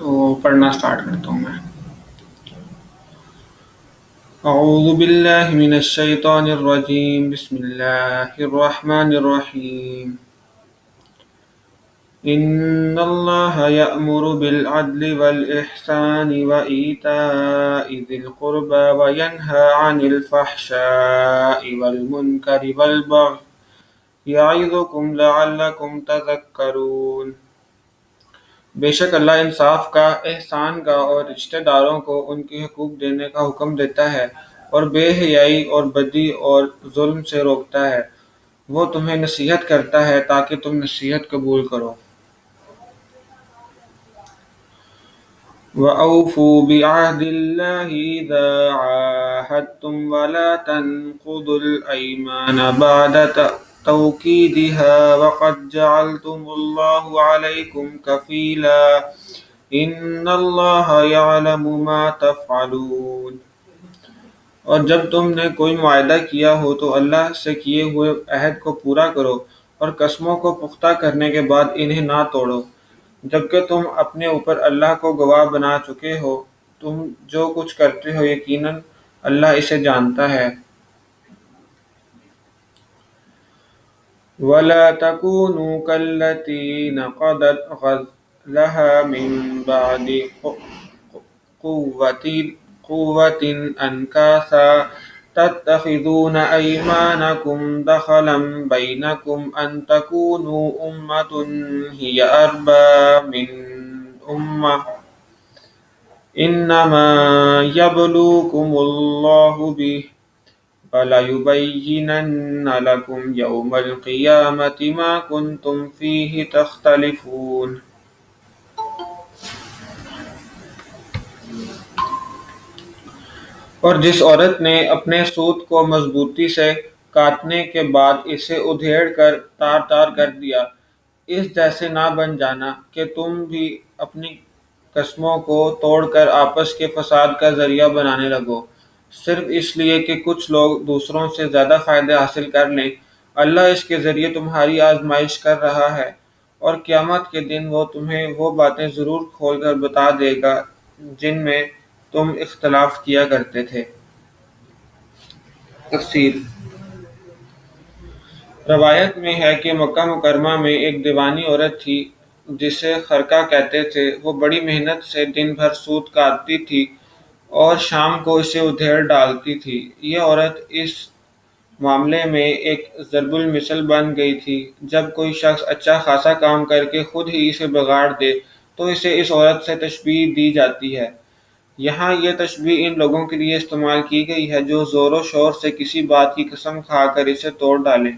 تو پڑھنا سٹارٹ کرتا ہوں میں۔ اعوذ باللہ من الشیطان الرجیم، بسم اللہ الرحمن الرحیم۔ ان اللہ یأمر بالعدل والإحسان وإیتاء ذی القربى وینہی عن الفحشاء والمنکر والبغی یعظکم لعلکم تذکرون۔ بے شک اللہ انصاف کا، احسان کا اور رشتہ داروں کو ان کے حقوق دینے کا حکم دیتا ہے، اور بے حیائی اور بدی اور ظلم سے روکتا ہے۔ وہ تمہیں نصیحت کرتا ہے تاکہ تم نصیحت قبول کرو۔ وَأَوْفُوا بِعَهْدِ اللَّهِ إِذَا عَاهَدتُّمْ وَلَا تَنقُضُوا الْأَيْمَانَ بَعْدَ تَوْكِيدِهَا وَقَدْ جَعَلْتُمُ اللَّهَ عَلَيْكُمْ كَفِيلًا إِنَّ اللَّهَ يَعْلَمُ مَا تَفْعَلُونَ۔ اور جب تم نے کوئی معاہدہ کیا ہو تو اللہ سے کیے ہوئے عہد کو پورا کرو، اور قسموں کو پختہ کرنے کے بعد انہیں نہ توڑو، جبکہ تم اپنے اوپر اللہ کو گواہ بنا چکے ہو۔ تم جو کچھ کرتے ہو یقیناً اللہ اسے جانتا ہے۔ وَلَا تَكُونُوا كَالَّتِي نَقَضَتْ غَزْلَهَا مِن بَعْدِ قُوَّةٍ أَنْكَاثًا تَتَّخِذُونَ أَيْمَانَكُمْ دَخَلًا بَيْنَكُمْ أَنْ تَكُونُوا أُمَّةٌ هِيَ أَرْبَىٰ مِنْ أُمَّةٍ إِنَّمَا يَبْلُوكُمُ اللَّهُ بِهِ وَلَيُبَيِّنَنَّ لَكُمْ يَوْمَ الْقِيَامَةِ مَا كُنْتُمْ فِيهِ تَخْتَلِفُونَ۔ اور جس عورت نے اپنے سوت کو مضبوطی سے کاٹنے کے بعد اسے ادھیڑ کر تار تار کر دیا، اس جیسے نہ بن جانا کہ تم بھی اپنی قسموں کو توڑ کر آپس کے فساد کا ذریعہ بنانے لگو، صرف اس لیے کہ کچھ لوگ دوسروں سے زیادہ فائدے حاصل کر لیں۔ اللہ اس کے ذریعے تمہاری آزمائش کر رہا ہے، اور قیامت کے دن وہ تمہیں وہ باتیں ضرور کھول کر بتا دے گا جن میں تم اختلاف کیا کرتے تھے۔ تفصیل۔ روایت میں ہے کہ مکہ مکرمہ میں ایک دیوانی عورت تھی جسے خرقہ کہتے تھے۔ وہ بڑی محنت سے دن بھر سوت کاٹتی تھی اور شام کو اسے ادھیڑ ڈالتی تھی۔ یہ عورت اس معاملے میں ایک ضرب المثل بن گئی تھی۔ جب کوئی شخص اچھا خاصا کام کر کے خود ہی اسے بگاڑ دے تو اسے اس عورت سے تشبیہ دی جاتی ہے۔ یہاں یہ تشبیہ ان لوگوں کے لیے استعمال کی گئی ہے جو زور و شور سے کسی بات کی قسم کھا کر اسے توڑ ڈالیں۔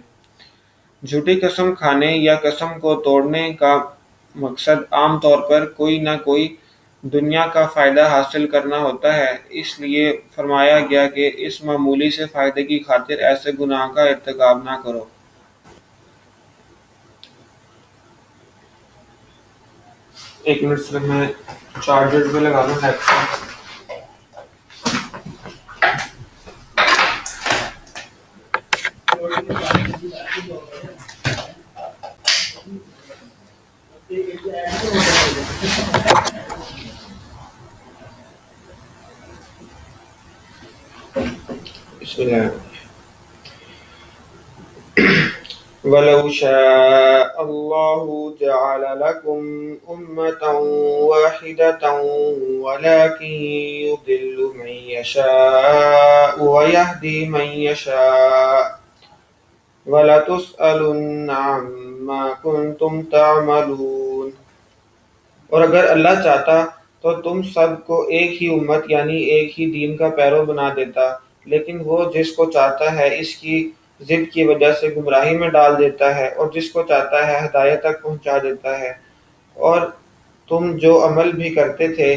جھوٹی قسم کھانے یا قسم کو توڑنے کا مقصد عام طور پر کوئی نہ کوئی دنیا کا فائدہ حاصل کرنا ہوتا ہے، اس لیے فرمایا گیا کہ اس معمولی سے فائدے کی خاطر ایسے گناہ کا ارتکاب نہ کرو۔ ایک منٹ صرف میں چارجر پہ لگا دوں ہیڈ فون۔ بسم اللہ۔ وَلَوْ شَاءَ اللَّهُ جَعَلَ لَكُمْ أُمَّةً وَاحِدَةً وَلَكِنْ يُضِلُّ مَن يَشَاءُ وَيَهْدِي مَن يَشَاءُ وَلَتُسْأَلُنَّ عَمَّا كُنْتُمْ تَعْمَلُونَ۔ اور اگر اللہ چاہتا تو تم سب کو ایک ہی امت یعنی ایک ہی دین کا پیرو بنا دیتا، لیکن وہ جس کو چاہتا ہے اس کی ضد کی وجہ سے گمراہی میں ڈال دیتا ہے، اور جس کو چاہتا ہے ہدایت تک پہنچا دیتا ہے۔ اور تم جو عمل بھی کرتے تھے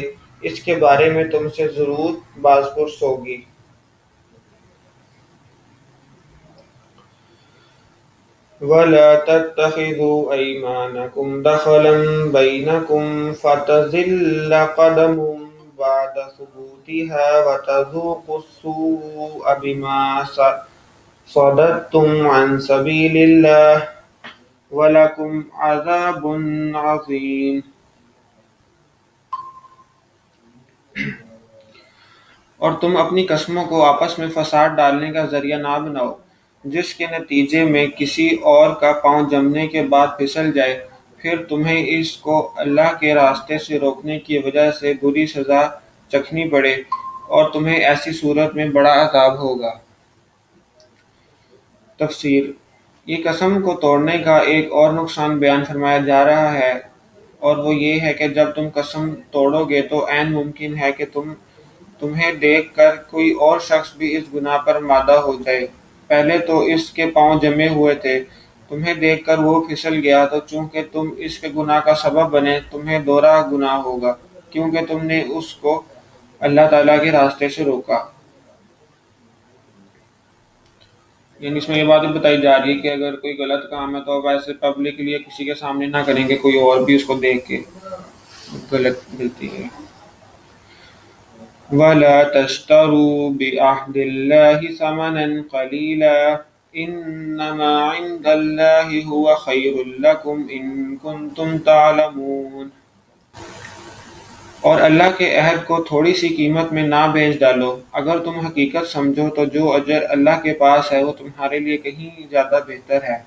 اس کے بارے میں تم سے ضرور باز پرس ہوگی۔ وَلَا تَتَّخِذُوا أَيْمَانَكُمْ دَخَلًا بَيْنَكُمْ فَتَزِلَّ قَدَمٌ بَعْدَ ثُبُوتِهَا وَتَذُوقُوا السُّوءَ بِمَا صَدَدتُّمْ عَنْ سَبِيلِ اللَّهِ وَلَكُمْ عَذَابٌ عَظِيمٌ۔ اور تم اپنی قسموں کو آپس میں فساد ڈالنے کا ذریعہ نہ بناؤ، جس کے نتیجے میں کسی اور کا پاؤں جمنے کے بعد پھسل جائے، پھر تمہیں اس کو اللہ کے راستے سے روکنے کی وجہ سے بری سزا چکھنی پڑے، اور تمہیں ایسی صورت میں بڑا عذاب ہوگا۔ تفسیر: یہ قسم کو توڑنے کا ایک اور نقصان بیان فرمایا جا رہا ہے، اور وہ یہ ہے کہ جب تم قسم توڑو گے تو عین ممکن ہے کہ تمہیں دیکھ کر کوئی اور شخص بھی اس گناہ پر مادہ ہو جائے۔ پہلے تو اس کے پاؤں جمے ہوئے تھے، تمہیں دیکھ کر وہ پھسل گیا، تو چونکہ تم اس کے گناہ کا سبب بنے، تمہیں دوہرا گناہ ہوگا، کیونکہ تم نے اس کو اللہ تعالیٰ کے راستے سے روکا۔ یعنی اس میں یہ بات بتائی جا رہی ہے کہ اگر کوئی غلط کام ہے تو ویسے پبلکلی یا کسی کے سامنے نہ کریں گے، کوئی اور بھی اس کو دیکھ کے غلط غلطی ہے۔ وَلَا تَشْتَرُوا بِعَهْدِ اللَّهِ ثَمَنًا قَلِيلًا إِنَّمَا عِندَ اللَّهِ هُوَ خَيْرٌ لَكُمْ إِن كُنتُمْ تَعْلَمُونَ۔ اور اللہ کے عہد کو تھوڑی سی قیمت میں نہ بیچ ڈالو، اگر تم حقیقت سمجھو تو جو اجر اللہ کے پاس ہے وہ تمہارے لیے کہیں زیادہ بہتر ہے۔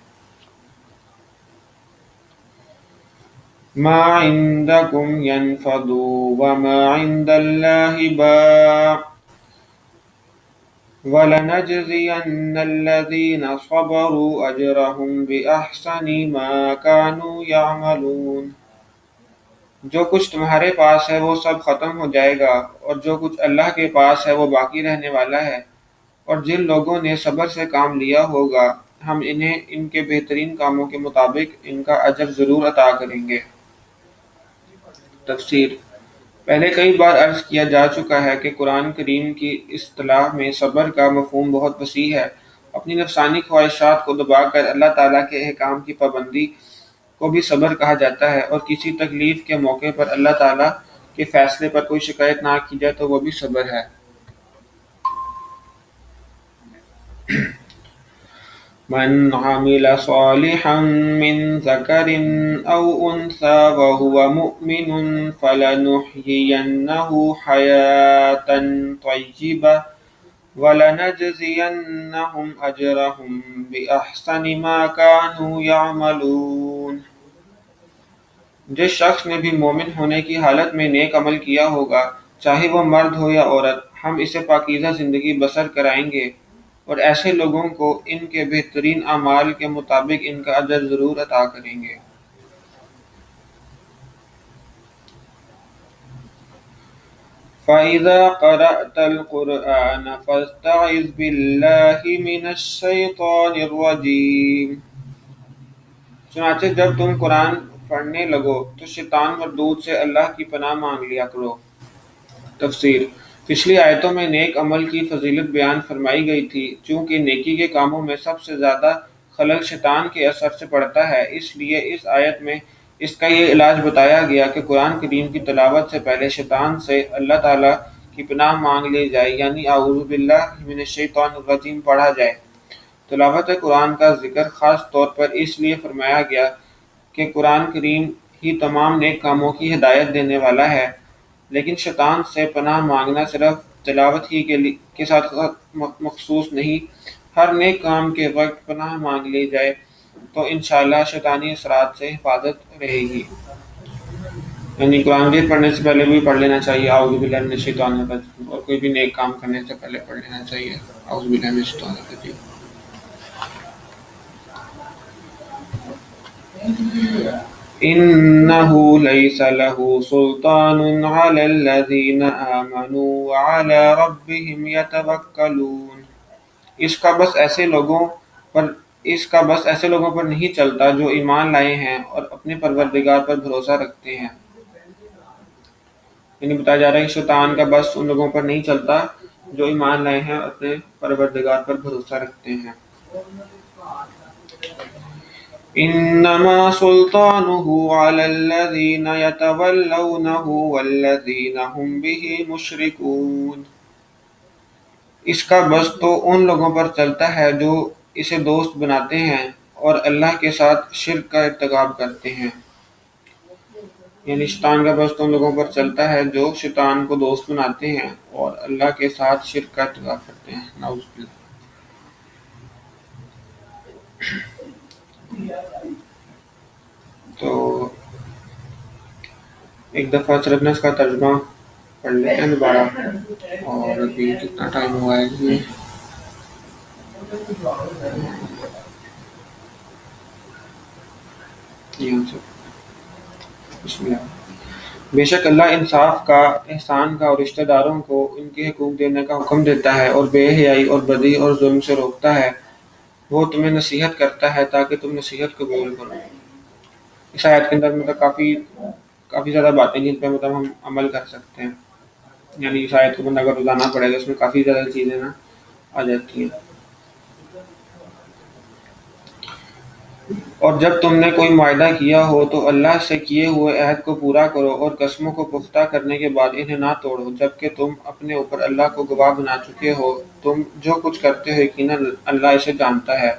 مَا عِندَكُمْ يَنْفَدُ وَمَا عِندَ اللَّهِ بَاقٍ وَلَنَجْزِيَنَّ الَّذِينَ صَبَرُوا أَجْرَهُمْ بِأَحْسَنِ مَا كَانُوا يَعْمَلُونَ۔ جو کچھ تمہارے پاس ہے وہ سب ختم ہو جائے گا، اور جو کچھ اللہ کے پاس ہے وہ باقی رہنے والا ہے، اور جن لوگوں نے صبر سے کام لیا ہوگا ہم انہیں ان کے بہترین کاموں کے مطابق ان کا اجر ضرور عطا کریں گے۔ تفسیر: پہلے کئی بار عرض کیا جا چکا ہے کہ قرآن کریم کی اصطلاح میں صبر کا مفہوم بہت وسیع ہے۔ اپنی نفسانی خواہشات کو دبا کر اللہ تعالیٰ کے احکام کی پابندی کو بھی صبر کہا جاتا ہے، اور کسی تکلیف کے موقع پر اللہ تعالیٰ کے فیصلے پر کوئی شکایت نہ کی جائے تو وہ بھی صبر ہے۔ من عمل صالحا من ذكر أو أنثى وهو مؤمن فلنحيينه حياة طيبة وَلَنَجْزِيَنَّهُمْ أَجْرَهُمْ بِأَحْسَنِ مَا كَانُوا يَعْمَلُونَ۔ جس شخص نے بھی مومن ہونے کی حالت میں نیک عمل کیا ہوگا، چاہے وہ مرد ہو یا عورت، ہم اسے پاکیزہ زندگی بسر کرائیں گے، اور ایسے لوگوں کو ان کے بہترین اعمال کے مطابق ان کا اجر ضرور عطا کریں گے۔ فَإِذَا قَرَأْتَ الْقُرْآنَ فَاسْتَعِذْ بِاللَّهِ مِنَ الشَّيْطَانِ الرَّجِيمِ۔ چنانچہ جب تم قرآن پڑھنے لگو تو شیطان مردود سے اللہ کی پناہ مانگ لیا کرو۔ تفسیر: پچھلی آیتوں میں نیک عمل کی فضیلت بیان فرمائی گئی تھی۔ چونکہ نیکی کے کاموں میں سب سے زیادہ خلل شیطان کے اثر سے پڑتا ہے، اس لیے اس آیت میں اس کا یہ علاج بتایا گیا کہ قرآن کریم کی تلاوت سے پہلے شیطان سے اللہ تعالیٰ کی پناہ مانگ لی جائے، یعنی اعوذ باللہ من الشیطان الرجیم پڑھا جائے۔ تلاوت قرآن کا ذکر خاص طور پر اس لیے فرمایا گیا کہ قرآن کریم ہی تمام نیک کاموں کی ہدایت دینے والا ہے، لیکن شیطان سے پناہ مانگنا صرف تلاوت ہی کے ساتھ مخصوص نہیں، ہر نیک کام کے وقت پناہ مانگ لی جائے تو انشاءاللہ شیطانی اثرات سے حفاظت رہے گی۔ یعنی قرآن مجید پڑھنے سے پہلے بھی پڑھ لینا چاہیے اعوذ باللہ من الشیطان الرجیم، اور کوئی بھی نیک کام کرنے سے پہلے پڑھ لینا چاہیے اعوذ باللہ من الشیطان الرجیم۔ إِنَّهُ لَيْسَ لَهُ سُلْطَانٌ عَلَى الَّذِينَ آمَنُوا وَعَلَى رَبِّهِمْ يَتَوَكَّلُونَ۔ اس کا بس ایسے لوگوں پر نہیں چلتا جو ایمان لائے ہیں اور اپنے پروردگار پر بھروسہ رکھتے ہیں۔ یعنی بتایا جا رہا ہے کہ شیطان کا بس ان لوگوں پر نہیں چلتا جو ایمان لائے ہیں اور اپنے پروردگار پر بھروسہ رکھتے ہیں۔ انما سلطانه على الذين يتولونه والذين هم به مشركون۔ اس کا بس تو ان لوگوں پر چلتا ہے جو اسے دوست بناتے ہیں اور اللہ کے ساتھ شرک کا ارتکاب کرتے ہیں۔ یعنی شیطان کا بس ان لوگوں پر چلتا ہے جو شیطان کو دوست بناتے ہیں اور اللہ کے ساتھ شرک کا ارتکاب کرتے ہیں، نعوذ باللہ۔ تو ایک دفعہ صرف اس کا ترجمہ پڑھ لیتے ہیں دوبارہ، اور ابھی کتنا ٹائم ہوا ہے یہ؟ یہاں سے بسم اللہ۔ بے شک اللہ انصاف کا، احسان کا اور رشتہ داروں کو ان کے حقوق دینے کا حکم دیتا ہے، اور بے حیائی اور بدی اور ظلم سے روکتا ہے۔ وہ تمہیں نصیحت کرتا ہے تاکہ تم نصیحت قبول کرو۔ اس آیت کے اندر مطلب کافی زیادہ باتیں جن پہ مطلب ہم عمل کر سکتے ہیں، یعنی اس آیت کو بندہ اگر روزانہ پڑھے گا اس میں کافی زیادہ چیزیں نا آ جاتی ہیں۔ اور جب تم نے کوئی معاہدہ کیا ہو تو اللہ سے کیے ہوئے عہد کو پورا کرو، اور قسموں کو پختہ کرنے کے بعد انہیں نہ توڑو، جبکہ تم اپنے اوپر اللہ کو گواہ بنا چکے ہو۔ تم جو کچھ کرتے ہو یقیناً اللہ اسے جانتا ہے۔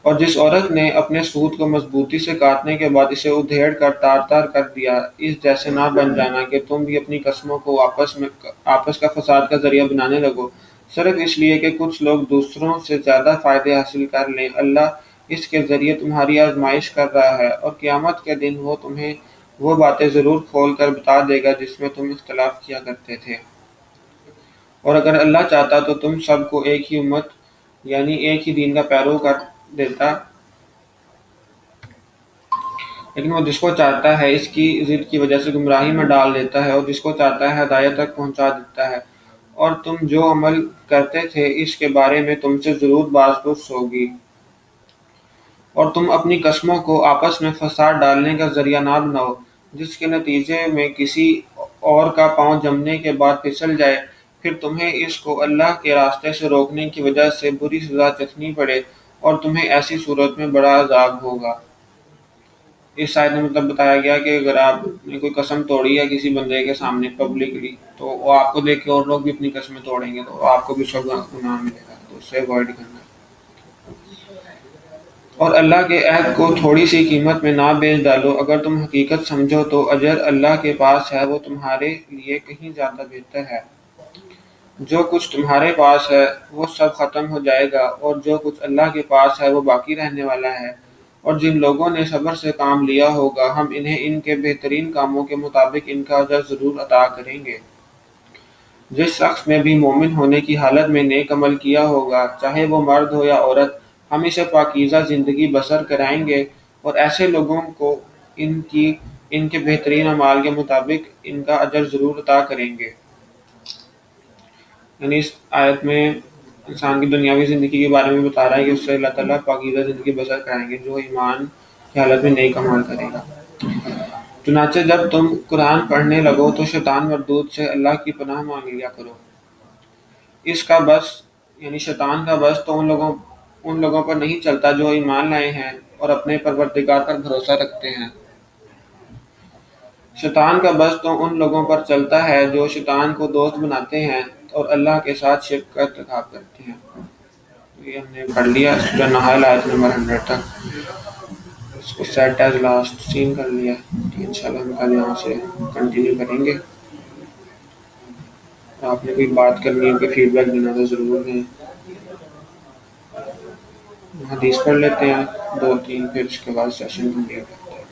اور جس عورت نے اپنے سوت کو مضبوطی سے کاٹنے کے بعد اسے ادھیڑ کر تار تار کر دیا، اس جیسے نہ بن جانا کہ تم بھی اپنی قسموں کو آپس کا فساد کا ذریعہ بنانے لگو، صرف اس لیے کہ کچھ لوگ دوسروں سے زیادہ فائدے حاصل کر لیں۔ اللہ اس کے ذریعے تمہاری آزمائش کر رہا ہے، اور قیامت کے دن وہ تمہیں وہ باتیں ضرور کھول کر بتا دے گا جس میں تم اختلاف کیا کرتے تھے۔ اور اگر اللہ چاہتا تو تم سب کو ایک ہی امت یعنی ایک ہی دین کا پیرو کر دیتا، لیکن وہ جس کو چاہتا ہے اس کی ضد کی وجہ سے گمراہی میں ڈال دیتا ہے، اور جس کو چاہتا ہے ہدایت تک پہنچا دیتا ہے۔ اور تم جو عمل کرتے تھے اس کے بارے میں تم سے ضرور باز پرس ہوگی۔ اور تم اپنی قسموں کو آپس میں فساد ڈالنے کا ذریعہ نہ بناؤ، جس کے نتیجے میں کسی اور کا پاؤں جمنے کے بعد پھسل جائے، پھر تمہیں اس کو اللہ کے راستے سے روکنے کی وجہ سے بری سزا چکھنی پڑے، اور تمہیں ایسی صورت میں بڑا عذاب ہوگا۔ اس آیت میں مطلب بتایا گیا کہ اگر آپ نے کوئی قسم توڑی ہے کسی بندے کے سامنے پبلکلی، تو وہ آپ کو دیکھ کے اور لوگ بھی اپنی قسمیں توڑیں گے تو آپ کو بھی سب گناہ ملے گا، تو اس سے اوائڈ کرنا ہے۔ اور اللہ کے عہد کو تھوڑی سی قیمت میں نہ بیچ ڈالو، اگر تم حقیقت سمجھو تو اجر اللہ کے پاس ہے، وہ تمہارے لیے کہیں زیادہ بہتر ہے۔ جو کچھ تمہارے پاس ہے وہ سب ختم ہو جائے گا، اور جو کچھ اللہ کے پاس ہے وہ باقی رہنے والا ہے۔ اور جن لوگوں نے صبر سے کام لیا ہوگا ہم انہیں ان کے بہترین کاموں کے مطابق ان کا اجر ضرور عطا کریں گے۔ جس شخص نے بھی مومن ہونے کی حالت میں نیک عمل کیا ہوگا، چاہے وہ مرد ہو یا عورت، ہم اسے پاکیزہ زندگی بسر کرائیں گے، اور ایسے لوگوں کو ان کے بہترین اعمال کے مطابق ان کا اجر ضرور عطا کریں گے۔ یعنی اس آیت میں انسان کی دنیاوی زندگی کے بارے میں بتا رہا ہے کہ اس سے اللہ تعالیٰ پاکیزہ زندگی بسر کرائیں گے جو ایمان کی حالت میں نیک عمل کرے گا۔ چنانچہ جب تم قرآن پڑھنے لگو تو شیطان مردود سے اللہ کی پناہ مانگ لیا کرو۔ اس کا بس یعنی شیطان کا بس تو ان لوگوں پر نہیں چلتا جو ایمان لائے ہیں اور اپنے پروردگار پر بھروسہ رکھتے ہیں۔ شیطان کا بس تو ان لوگوں پر چلتا ہے جو شیطان کو دوست بناتے ہیں اور اللہ کے ساتھ شرک کا ارتکاب کرتے ہیں۔ یہ ہم نے پڑھ لیا سورہ نحل آیت نمبر 100 تک، اس کو سیٹ ایز لاسٹ سین کر لیا۔ انشاءاللہ ہم کل یہاں سے کنٹینیو کریں گے۔ آپ نے کوئی بات کرنی ہے، کوئی فیڈ بیک دینا تو ضرور دیں۔ حدیث پڑھ لیتے ہیں 2-3، پھر اس کے بعد سیشن کنٹینیو کرتے ہیں۔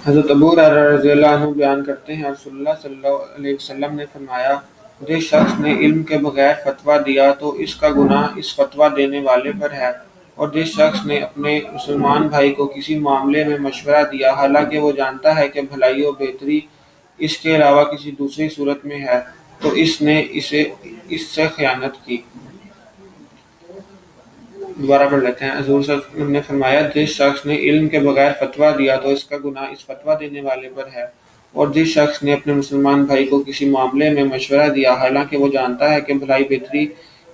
حضرت ابو ہریرہ رضی اللہ عنہ بیان کرتے ہیں رسول اللہ صلی اللہ علیہ وسلم نے فرمایا، جس شخص نے علم کے بغیر فتویٰ دیا تو اس کا گناہ اس فتویٰ دینے والے پر ہے، اور جس شخص نے اپنے مسلمان بھائی کو کسی معاملے میں مشورہ دیا حالانکہ وہ جانتا ہے کہ بھلائی و بہتری اس کے علاوہ کسی دوسری صورت میں ہے، تو اس نے اس سے خیانت کی۔ دوبارہ پڑھ لیتے ہیں۔ حضور صلی اللہ علیہ وسلم نے فرمایا، جس شخص نے علم کے بغیر فتویٰ دیا تو اس کا گناہ اس فتویٰ دینے والے پر ہے، اور جس شخص نے اپنے مسلمان بھائی کو کسی معاملے میں مشورہ دیا حالانکہ وہ جانتا ہے کہ بھلائی بہتری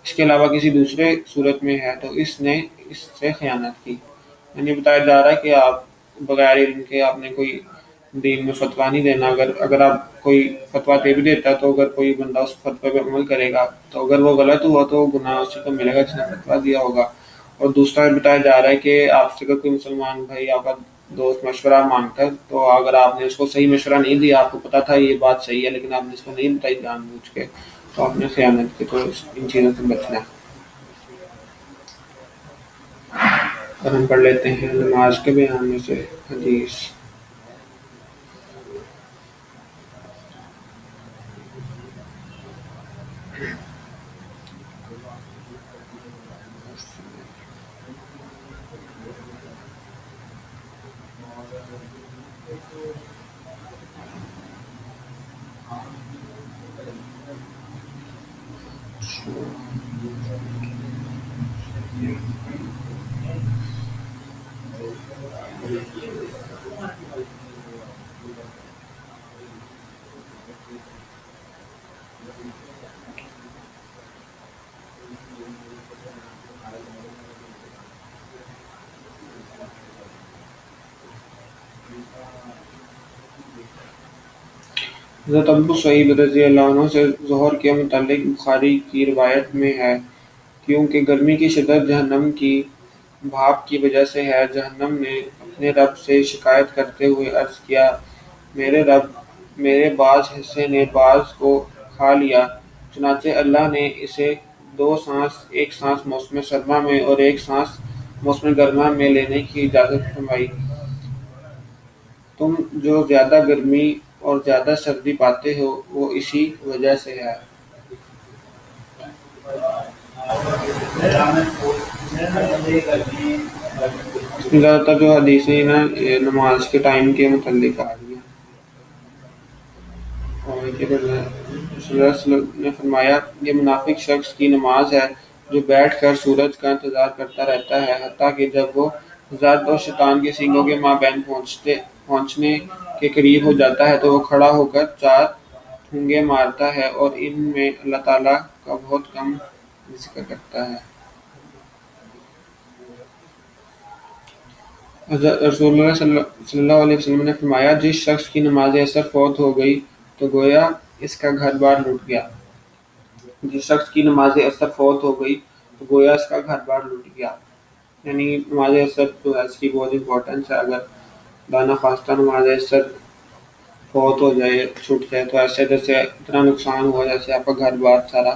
اس کے علاوہ کسی دوسرے صورت میں ہے، تو اس نے اس سے خیانت کی۔ یعنی بتایا جا رہا ہے کہ آپ بغیر علم کے آپ نے کوئی دین میں فتویٰ نہیں دینا، اگر اگر آپ کوئی فتویٰ دے بھی دیتا تو اگر کوئی بندہ اس فتوے پہ عمل کرے گا تو اگر وہ غلط ہوا تو گناہ اسی کو ملے گا جس نے فتویٰ دیا ہوگا۔ اور دوسرا یہ بتایا جا رہا ہے کہ آپ سے اگر کوئی مسلمان بھائی آپ کا دوست مشورہ مانگتا ہے تو اگر آپ نے اس کو صحیح مشورہ نہیں دیا، آپ کو پتا تھا یہ بات صحیح ہے لیکن آپ نے اس کو نہیں بتائی جان بوجھ کے، تو آپ نے خیانت کی، تو ان چیزوں سے بچنا ہے۔ اور ہم پڑھ لیتے ہیں نماز کے بیان میں سے حدیث۔ حضرت ابو سعید رضی اللہ عنہ سے ظہر کے متعلق بخاری کی روایت میں ہے، کیونکہ گرمی کی شدت جہنم کی بھاپ کی وجہ سے ہے۔ جہنم نے اپنے رب سے شکایت کرتے ہوئے عرض کیا، میرے رب، میرے بعض حصے نے بعض کو کھا لیا۔ چنانچہ اللہ نے اسے دو سانس، ایک سانس موسم سرما میں اور ایک سانس موسم گرما میں لینے کی اجازت فرمائی۔ تم جو زیادہ گرمی اور زیادہ سردی پاتے ہو وہ اسی وجہ سے ہے۔ اس میں زیادہ تر جو حدیثیں نا یہ نماز کے ٹائم کے متعلق آ رہی ہیں۔ اور یہ صلی اللہ علیہ وسلم نے فرمایا، یہ منافق شخص کی نماز ہے جو بیٹھ کر سورج کا انتظار کرتا رہتا ہے حتیٰ کہ جب وہ زرد اور شیطان کے سینگوں کے مابین پہنچنے کے قریب ہو جاتا ہے تو وہ کھڑا ہو کر چار پھونگے مارتا ہے اور ان میں اللہ تعالیٰ کا بہت کم ذکر کرتا ہے۔ حضرت رسول اللہ صلی اللہ علیہ وسلم نے فرمایا، جس شخص کی نماز عصر فوت ہو گئی تو گویا اس کا گھر بار لٹ گیا۔ جس شخص کی نماز عصر فوت ہو گئی تو گویا اس کا گھر بار لٹ گیا۔ یعنی نماز عصر تو اس کی بہت امپورٹنس ہے، اگر دانا خواستہ نماز عصر فوت ہو جائے، چھوٹ جائے تو ایسے جیسے اتنا نقصان ہوا جیسے آپ کا گھر بار سارا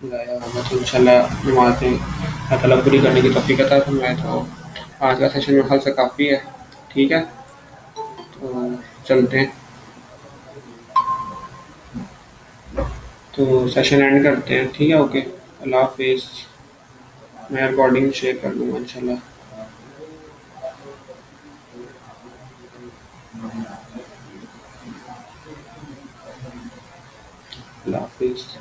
ضائع ہوگا۔ تو انشاءاللہ نمازیں اللہ تعالیٰ پوری کرنے کی توفیق عطا فرمائے۔ تو آج کا سیشن میرے خیال سے کافی ہے، ٹھیک ہے، تو چلتے ہیں، تو سیشن اینڈ کرتے ہیں، ٹھیک ہے، اوکے، اللہ حافظ۔ میں ریکارڈنگ شیئر کر دوں گا انشاءاللہ۔ اللہ حافظ۔